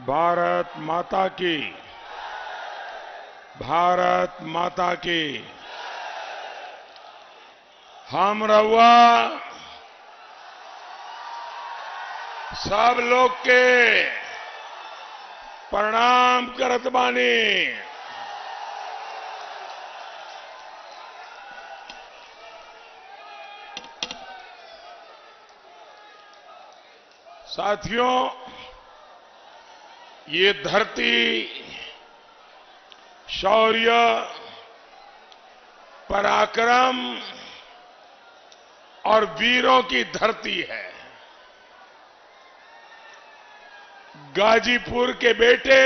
भारत माता की, भारत माता की। हम रहुआ सब लोग के प्रणाम करत बानी। साथियों, ये धरती शौर्य, पराक्रम और वीरों की धरती है। गाजीपुर के बेटे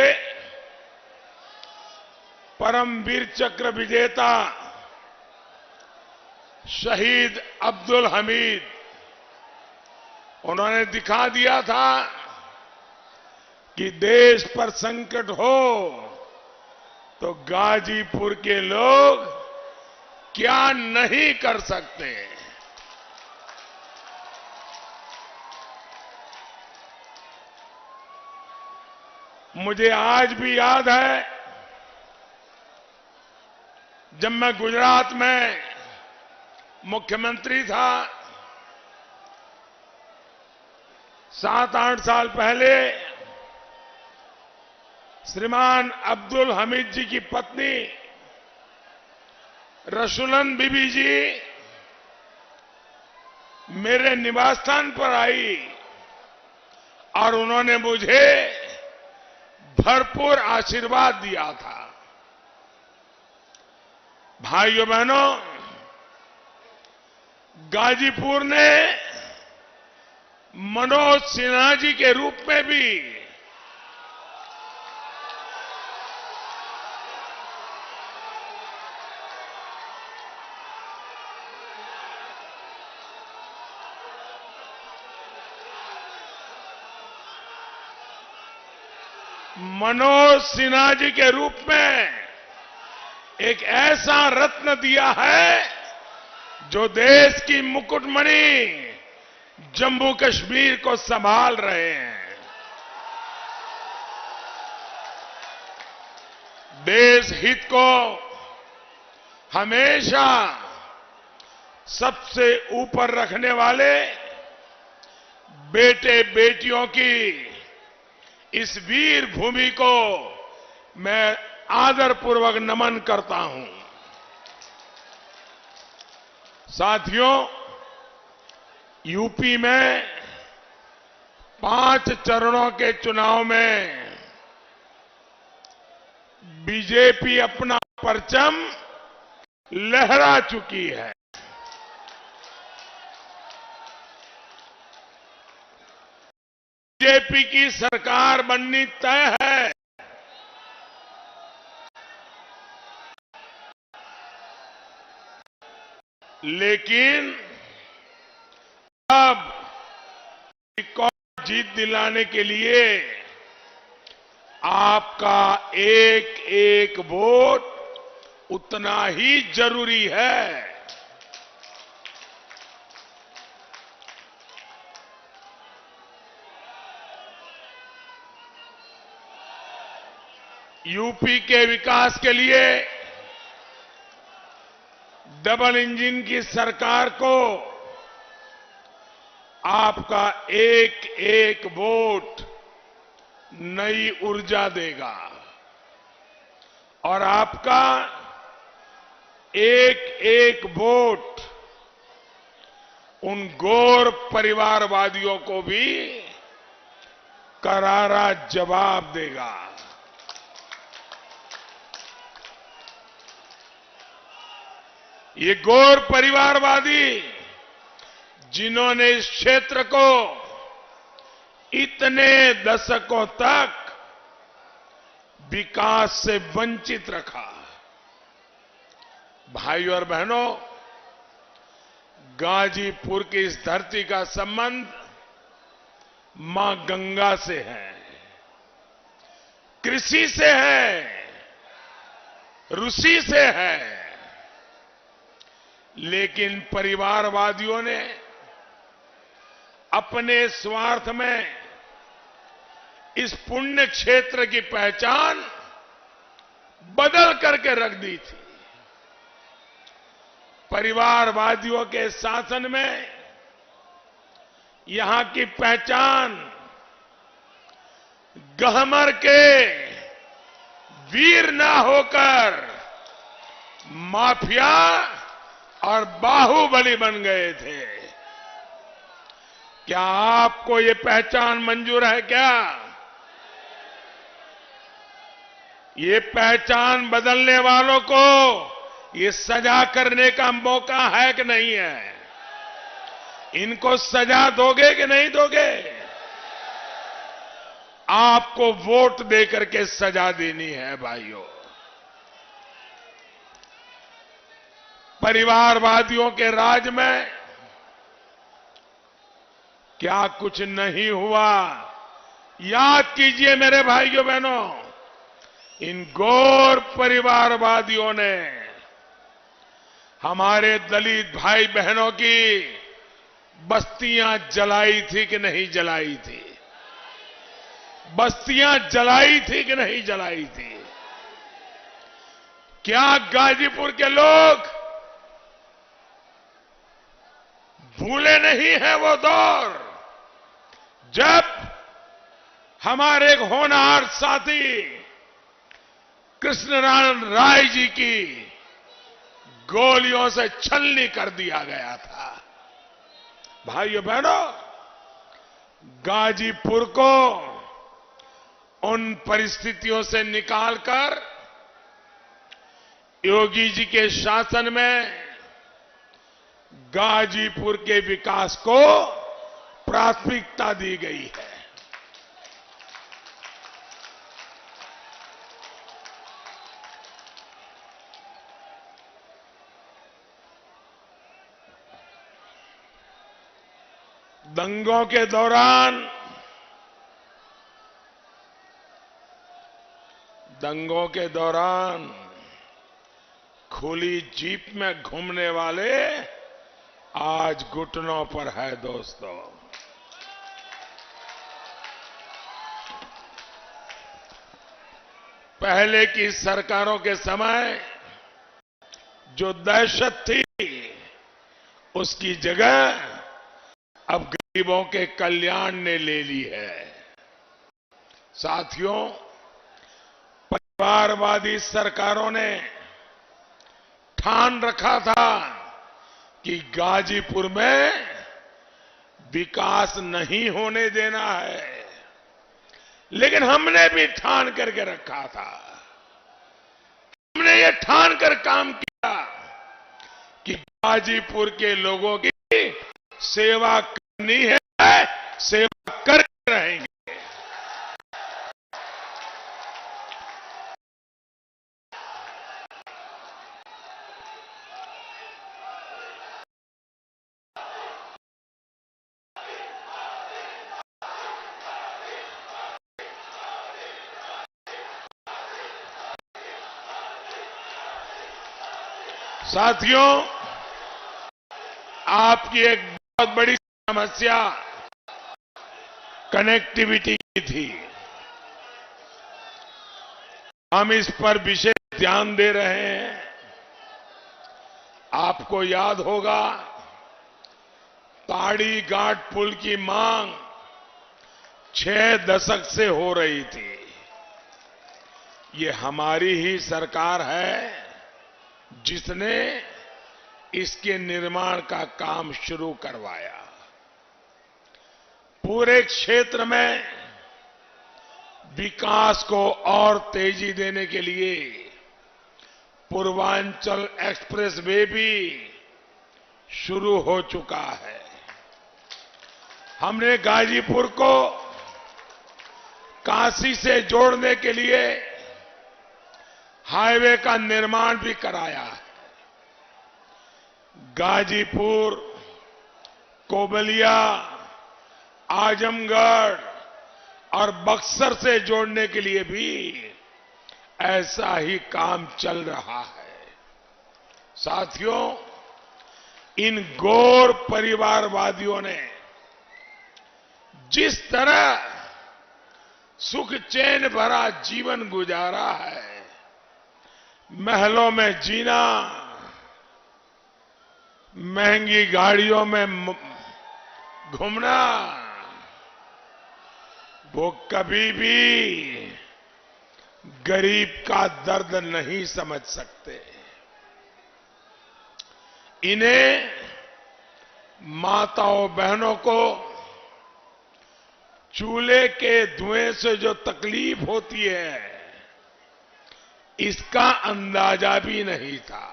परमवीर चक्र विजेता शहीद अब्दुल हमीद, उन्होंने दिखा दिया था कि देश पर संकट हो तो गाजीपुर के लोग क्या नहीं कर सकते। मुझे आज भी याद है, जब मैं गुजरात में मुख्यमंत्री था, 7-8 साल पहले श्रीमान अब्दुल हमीद जी की पत्नी रसूलन बीबी जी मेरे निवास स्थान पर आई और उन्होंने मुझे भरपूर आशीर्वाद दिया था। भाइयों बहनों, गाजीपुर ने मनोज सिन्हा जी के रूप में भी एक ऐसा रत्न दिया है जो देश की मुकुटमणि जम्मू कश्मीर को संभाल रहे हैं। देश हित को हमेशा सबसे ऊपर रखने वाले बेटे बेटियों की इस वीर भूमि को मैं आदरपूर्वक नमन करता हूं। साथियों, यूपी में 5 चरणों के चुनाव में बीजेपी अपना परचम लहरा चुकी है। बीजेपी की सरकार बननी तय है। लेकिन अब रिकॉर्ड जीत दिलाने के लिए आपका एक एक वोट उतना ही जरूरी है। यूपी के विकास के लिए डबल इंजन की सरकार को आपका एक एक वोट नई ऊर्जा देगा और आपका एक एक वोट उन गौर परिवारवादियों को भी करारा जवाब देगा। ये गौर परिवारवादी जिन्होंने इस क्षेत्र को इतने दशकों तक विकास से वंचित रखा। भाइयों और बहनों, गाजीपुर की इस धरती का संबंध मां गंगा से है, कृषि से है, ऋषि से है। लेकिन परिवारवादियों ने अपने स्वार्थ में इस पुण्य क्षेत्र की पहचान बदल करके रख दी थी। परिवारवादियों के शासन में यहां की पहचान गहमर के वीर ना होकर माफिया और बाहुबली बन गए थे। क्या आपको ये पहचान मंजूर है क्या? ये पहचान बदलने वालों को ये सजा करने का मौका है कि नहीं है? इनको सजा दोगे कि नहीं दोगे? आपको वोट देकर के सजा देनी है भाइयों। परिवारवादियों के राज में क्या कुछ नहीं हुआ? याद कीजिए मेरे भाइयों बहनों, इन गौर परिवारवादियों ने हमारे दलित भाई बहनों की बस्तियां जलाई थी कि नहीं जलाई थी? बस्तियां जलाई थी कि नहीं जलाई थी? क्या गाजीपुर के लोग भूले नहीं है वो दौर जब हमारे होनहार साथी कृष्णनारायण राय जी की गोलियों से छलनी कर दिया गया था? भाइयों बहनों, गाजीपुर को उन परिस्थितियों से निकालकर योगी जी के शासन में गाजीपुर के विकास को प्राथमिकता दी गई है। दंगों के दौरान खुली जीप में घूमने वाले आज घुटनों पर है दोस्तों। पहले की सरकारों के समय जो दहशत थी उसकी जगह अब गरीबों के कल्याण ने ले ली है। साथियों, परिवारवादी सरकारों ने ठान रखा था कि गाजीपुर में विकास नहीं होने देना है, लेकिन हमने भी ठान करके रखा था। हमने ये ठान कर काम किया कि गाजीपुर के लोगों की सेवा करनी है, सेवा करके रहेंगे। साथियों, आपकी एक बहुत बड़ी समस्या कनेक्टिविटी की थी। हम इस पर विशेष ध्यान दे रहे हैं। आपको याद होगा, ताड़ी घाट पुल की मांग 6 दशक से हो रही थी। ये हमारी ही सरकार है जिसने इसके निर्माण का काम शुरू करवाया। पूरे क्षेत्र में विकास को और तेजी देने के लिए पूर्वांचल एक्सप्रेस वे भी शुरू हो चुका है। हमने गाजीपुर को काशी से जोड़ने के लिए हाईवे का निर्माण भी कराया है। गाजीपुर, कोबलिया, आजमगढ़ और बक्सर से जोड़ने के लिए भी ऐसा ही काम चल रहा है। साथियों, इन गौर परिवारवादियों ने जिस तरह सुख चैन भरा जीवन गुजारा है। महलों में जीना, महंगी गाड़ियों में घूमना, वो कभी भी गरीब का दर्द नहीं समझ सकते। इन्हें माताओं बहनों को चूल्हे के धुएं से जो तकलीफ होती है, इसका अंदाजा भी नहीं था।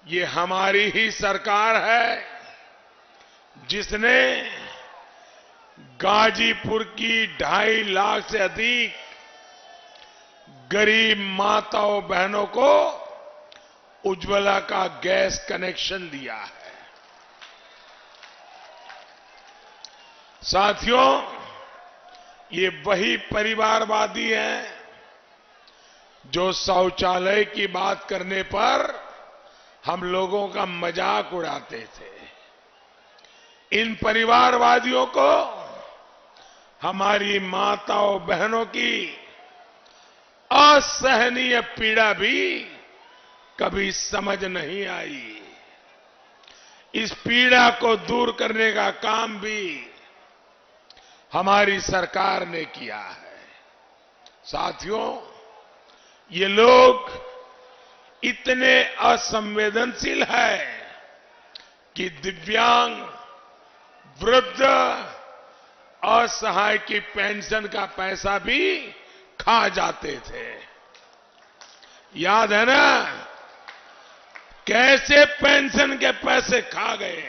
ये हमारी ही सरकार है जिसने गाजीपुर की 2.5 लाख से अधिक गरीब माताओं बहनों को उज्ज्वला का गैस कनेक्शन दिया है। साथियों, ये वही परिवारवादी हैं जो शौचालय की बात करने पर हम लोगों का मजाक उड़ाते थे। इन परिवारवादियों को हमारी माताओं बहनों की असहनीय पीड़ा भी कभी समझ नहीं आई। इस पीड़ा को दूर करने का काम भी हमारी सरकार ने किया है। साथियों, ये लोग इतने असंवेदनशील है कि दिव्यांग, वृद्ध, असहाय की पेंशन का पैसा भी खा जाते थे। याद है ना कैसे पेंशन के पैसे खा गए?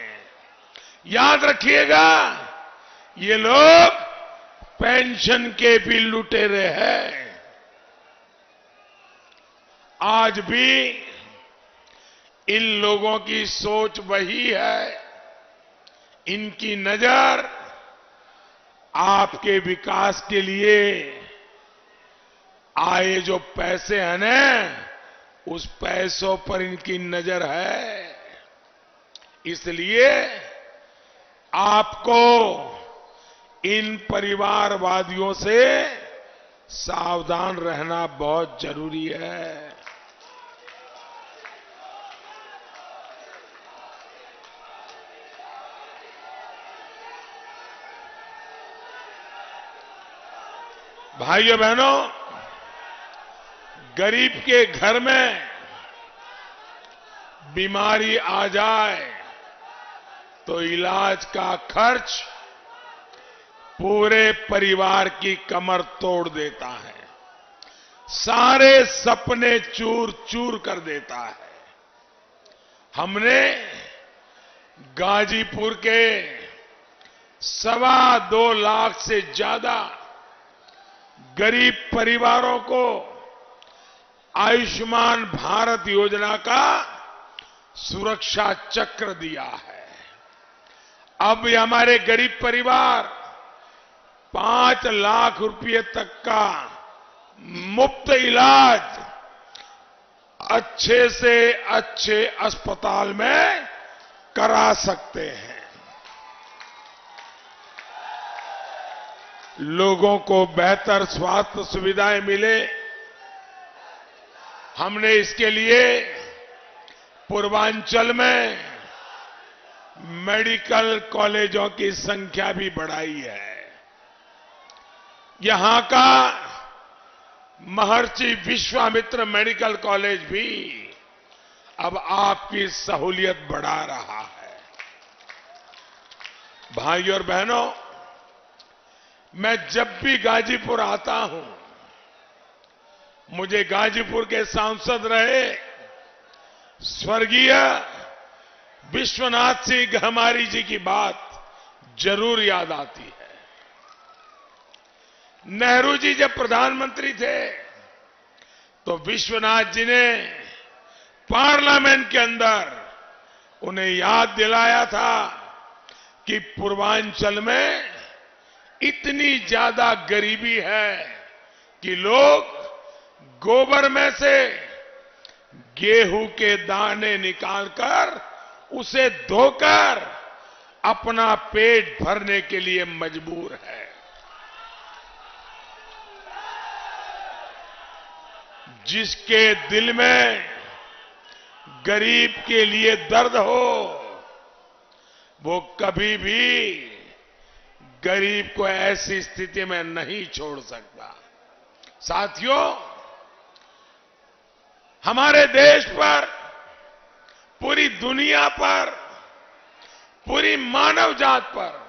याद रखिएगा, ये लोग पेंशन के भी लुटेरे हैं। आज भी इन लोगों की सोच वही है। इनकी नजर आपके विकास के लिए आए जो पैसे हैं ना, उस पैसों पर इनकी नजर है। इसलिए आपको इन परिवारवादियों से सावधान रहना बहुत जरूरी है। भाइयों बहनों, गरीब के घर में बीमारी आ जाए तो इलाज का खर्च पूरे परिवार की कमर तोड़ देता है, सारे सपने चूर चूर कर देता है। हमने गाजीपुर के 2.25 लाख से ज्यादा गरीब परिवारों को आयुष्मान भारत योजना का सुरक्षा चक्र दिया है। अब ये हमारे गरीब परिवार 5 लाख रुपए तक का मुफ्त इलाज अच्छे से अच्छे अस्पताल में करा सकते हैं। लोगों को बेहतर स्वास्थ्य सुविधाएं मिले, हमने इसके लिए पूर्वांचल में मेडिकल कॉलेजों की संख्या भी बढ़ाई है। यहां का महर्षि विश्वामित्र मेडिकल कॉलेज भी अब आपकी सहूलियत बढ़ा रहा है। भाइयों और बहनों, मैं जब भी गाजीपुर आता हूं, मुझे गाजीपुर के सांसद रहे स्वर्गीय विश्वनाथ सिंह गहमारी जी की बात जरूर याद आती है। नेहरू जी जब प्रधानमंत्री थे तो विश्वनाथ जी ने पार्लियामेंट के अंदर उन्हें याद दिलाया था कि पूर्वांचल में इतनी ज्यादा गरीबी है कि लोग गोबर में से गेहूं के दाने निकालकर उसे धोकर अपना पेट भरने के लिए मजबूर है। जिसके दिल में गरीब के लिए दर्द हो, वो कभी भी गरीब को ऐसी स्थिति में नहीं छोड़ सकता। साथियों, हमारे देश पर, पूरी दुनिया पर, पूरी मानव जात पर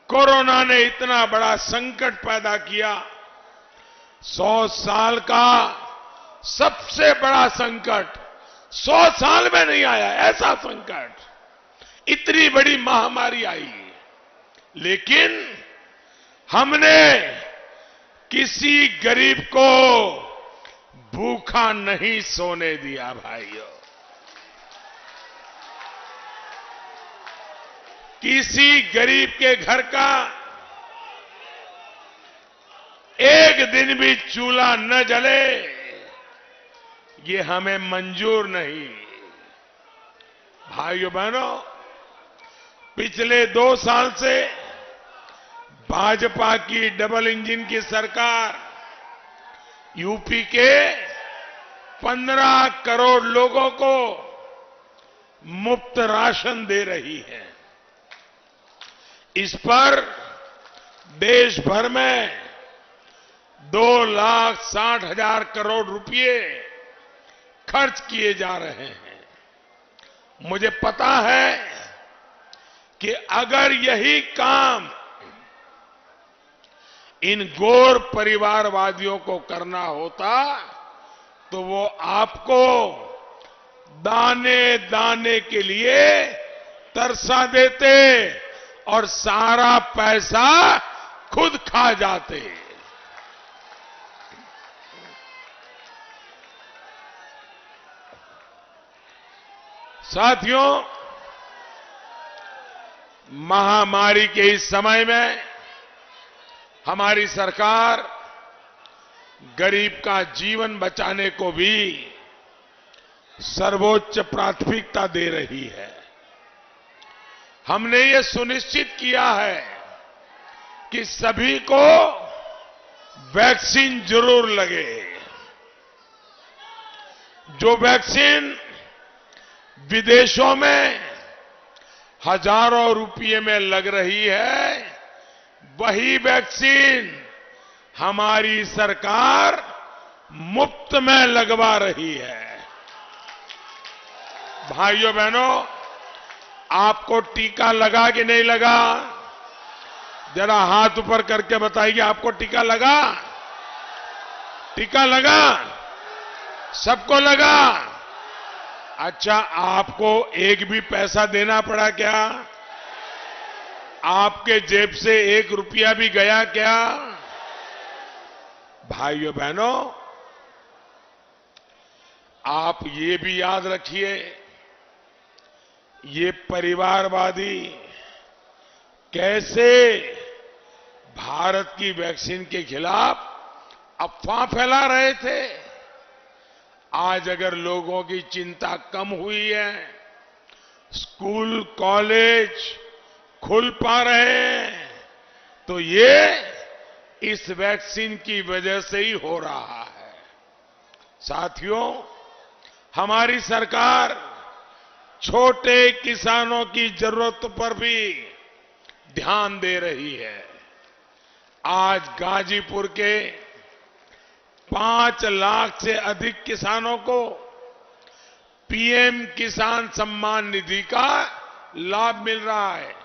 कोरोना ने इतना बड़ा संकट पैदा किया। 100 साल का सबसे बड़ा संकट 100 साल में नहीं आया, ऐसा संकट, इतनी बड़ी महामारी आई। लेकिन हमने किसी गरीब को भूखा नहीं सोने दिया भाइयों। किसी गरीब के घर का एक दिन भी चूल्हा न जले, ये हमें मंजूर नहीं। भाइयों बहनों, पिछले 2 साल से भाजपा की डबल इंजन की सरकार यूपी के 15 करोड़ लोगों को मुफ्त राशन दे रही है। इस पर देश भर में 2,60,000 करोड़ रुपए खर्च किए जा रहे हैं। मुझे पता है कि अगर यही काम इन गौर परिवारवादियों को करना होता तो वो आपको दाने दाने के लिए तरसा देते और सारा पैसा खुद खा जाते। साथियों, महामारी के इस समय में हमारी सरकार गरीब का जीवन बचाने को भी सर्वोच्च प्राथमिकता दे रही है। हमने ये सुनिश्चित किया है कि सभी को वैक्सीन जरूर लगे। जो वैक्सीन विदेशों में हजारों रुपये में लग रही है, वही वैक्सीन हमारी सरकार मुफ्त में लगवा रही है। भाइयों बहनों, आपको टीका लगा कि नहीं लगा? जरा हाथ ऊपर करके बताइए, आपको टीका लगा? टीका लगा? सबको लगा? अच्छा, आपको एक भी पैसा देना पड़ा क्या? आपके जेब से 1 रुपया भी गया क्या? भाइयों बहनों, आप ये भी याद रखिए, ये परिवारवादी कैसे भारत की वैक्सीन के खिलाफ अफवाह फैला रहे थे। आज अगर लोगों की चिंता कम हुई है, स्कूल कॉलेज खुल पा रहे हैं, तो ये इस वैक्सीन की वजह से ही हो रहा है। साथियों, हमारी सरकार छोटे किसानों की जरूरत पर भी ध्यान दे रही है। आज गाजीपुर के 5 लाख से अधिक किसानों को पीएम किसान सम्मान निधि का लाभ मिल रहा है।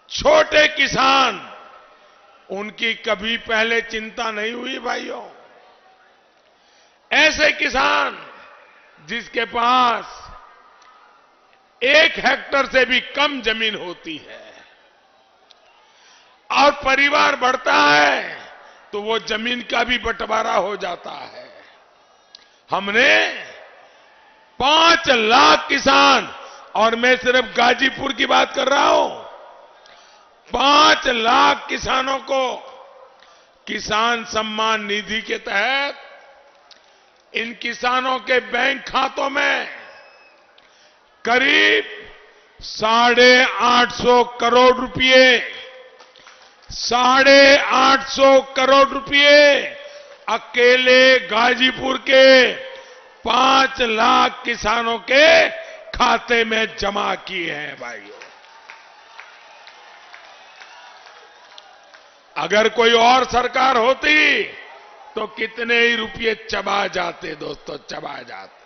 छोटे किसान, उनकी कभी पहले चिंता नहीं हुई भाइयों। ऐसे किसान जिसके पास 1 हेक्टेयर से भी कम जमीन होती है और परिवार बढ़ता है, तो वो जमीन का भी बंटवारा हो जाता है। हमने 5 लाख किसान, और मैं सिर्फ गाजीपुर की बात कर रहा हूं, 5 लाख किसानों को किसान सम्मान निधि के तहत इन किसानों के बैंक खातों में करीब 850 करोड़ रुपए 850 करोड़ रुपए अकेले गाजीपुर के 5 लाख किसानों के खाते में जमा किए हैं भाइयों। अगर कोई और सरकार होती तो कितने ही रुपये चबा जाते दोस्तों, चबा जाते।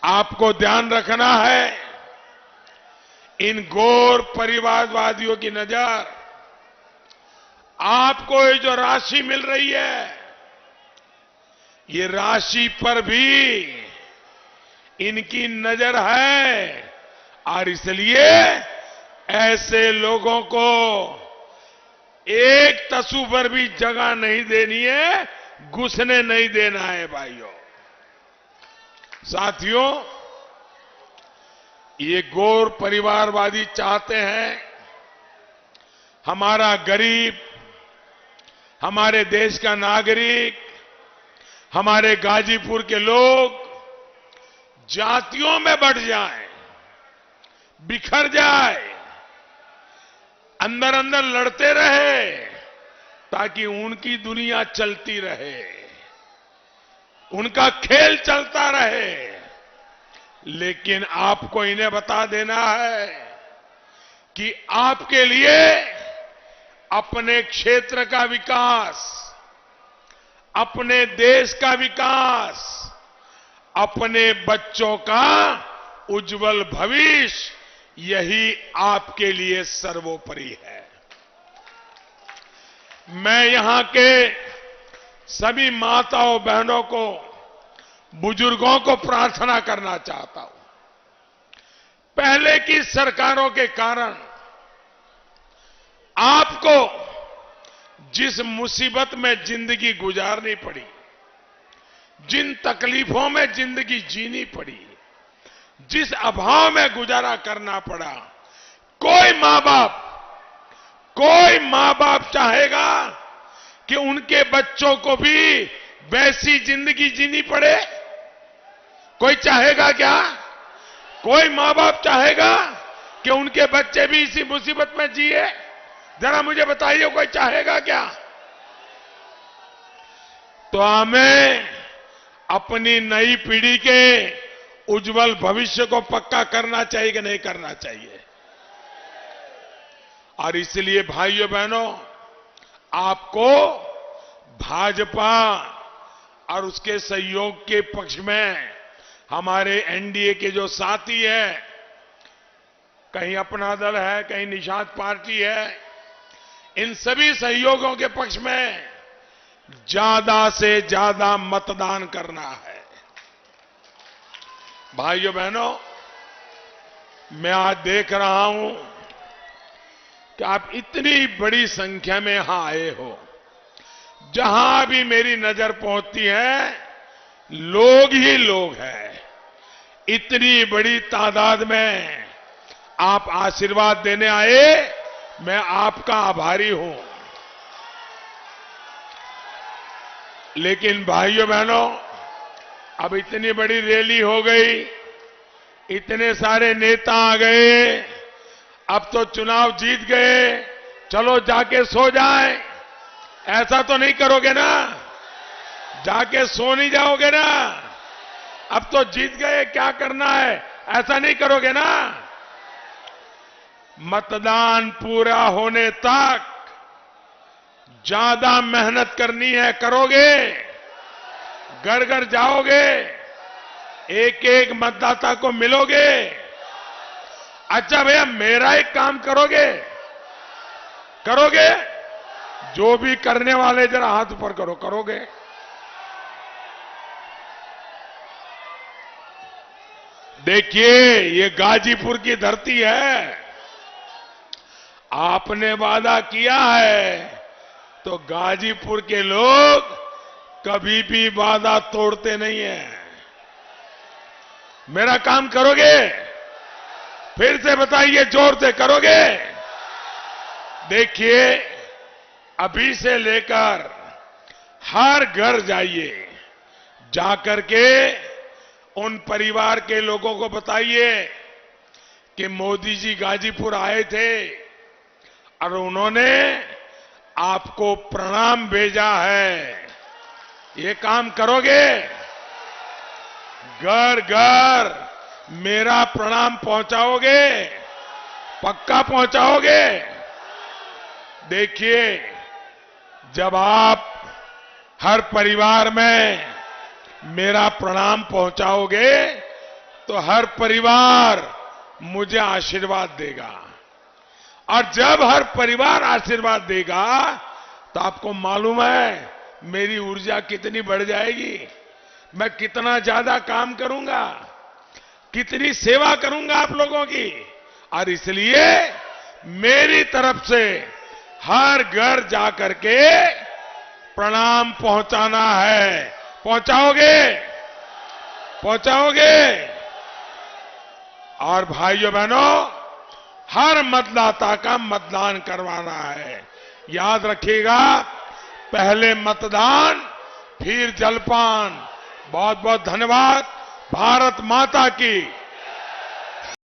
आपको ध्यान रखना है, इन घोर परिवारवादियों की नजर आपको ये जो राशि मिल रही है, ये राशि पर भी इनकी नजर है और इसलिए ऐसे लोगों को एक तसु पर भी जगह नहीं देनी है, घुसने नहीं देना है भाइयों। साथियों, ये घोर परिवारवादी चाहते हैं हमारा गरीब, हमारे देश का नागरिक, हमारे गाजीपुर के लोग जातियों में बढ़ जाएं, बिखर जाए, अंदर अंदर लड़ते रहे ताकि उनकी दुनिया चलती रहे, उनका खेल चलता रहे। लेकिन आपको इन्हें बता देना है कि आपके लिए अपने क्षेत्र का विकास, अपने देश का विकास, अपने बच्चों का उज्जवल भविष्य, यही आपके लिए सर्वोपरि है। मैं यहां के सभी माताओं बहनों को, बुजुर्गों को प्रार्थना करना चाहता हूं। पहले की सरकारों के कारण आपको जिस मुसीबत में जिंदगी गुजारनी पड़ी, जिन तकलीफों में जिंदगी जीनी पड़ी, जिस अभाव में गुजारा करना पड़ा, कोई मां बाप चाहेगा कि उनके बच्चों को भी वैसी जिंदगी जीनी पड़े? कोई चाहेगा क्या? कोई मां बाप चाहेगा कि उनके बच्चे भी इसी मुसीबत में जिए? जरा मुझे बताइए, कोई चाहेगा क्या? तो हमें अपनी नई पीढ़ी के उज्जवल भविष्य को पक्का करना चाहिए कि नहीं करना चाहिए? और इसलिए भाइयों बहनों, आपको भाजपा और उसके सहयोग के पक्ष में हमारे एनडीए के जो साथी हैं, कहीं अपना दल है, कहीं निषाद पार्टी है, इन सभी सहयोगों के पक्ष में ज्यादा से ज्यादा मतदान करना है। भाइयों बहनों, मैं आज देख रहा हूं कि आप इतनी बड़ी संख्या में यहां आए हो। जहां भी मेरी नजर पहुंचती है, लोग ही लोग हैं। इतनी बड़ी तादाद में आप आशीर्वाद देने आए, मैं आपका आभारी हूं। लेकिन भाइयों बहनों, अब इतनी बड़ी रैली हो गई, इतने सारे नेता आ गए, अब तो चुनाव जीत गए, चलो जाके सो जाए, ऐसा तो नहीं करोगे ना? जाके सो नहीं जाओगे ना? अब तो जीत गए, क्या करना है, ऐसा नहीं करोगे ना? मतदान पूरा होने तक ज्यादा मेहनत करनी है, करोगे? घर घर जाओगे, एक एक मतदाता को मिलोगे? अच्छा भैया, मेरा एक काम करोगे? करोगे? जो भी करने वाले जरा हाथ ऊपर करो, करोगे? देखिए, ये गाजीपुर की धरती है। आपने वादा किया है तो गाजीपुर के लोग कभी भी वादा तोड़ते नहीं हैं। मेरा काम करोगे? फिर से बताइए, जोर से करोगे? देखिए, अभी से लेकर हर घर जाइए, जाकर के उन परिवार के लोगों को बताइए कि मोदी जी गाजीपुर आए थे और उन्होंने आपको प्रणाम भेजा है। ये काम करोगे? घर घर मेरा प्रणाम पहुंचाओगे? पक्का पहुंचाओगे? देखिए, जब आप हर परिवार में मेरा प्रणाम पहुंचाओगे तो हर परिवार मुझे आशीर्वाद देगा, और जब हर परिवार आशीर्वाद देगा तो आपको मालूम है मेरी ऊर्जा कितनी बढ़ जाएगी, मैं कितना ज्यादा काम करूंगा, कितनी सेवा करूंगा आप लोगों की। और इसलिए मेरी तरफ से हर घर जाकर के प्रणाम पहुंचाना है। पहुंचाओगे? पहुंचाओगे? और भाइयों बहनों, हर मतदाता का मतदान करवाना है। याद रखिएगा, पहले मतदान फिर जलपान। बहुत बहुत धन्यवाद। भारत माता की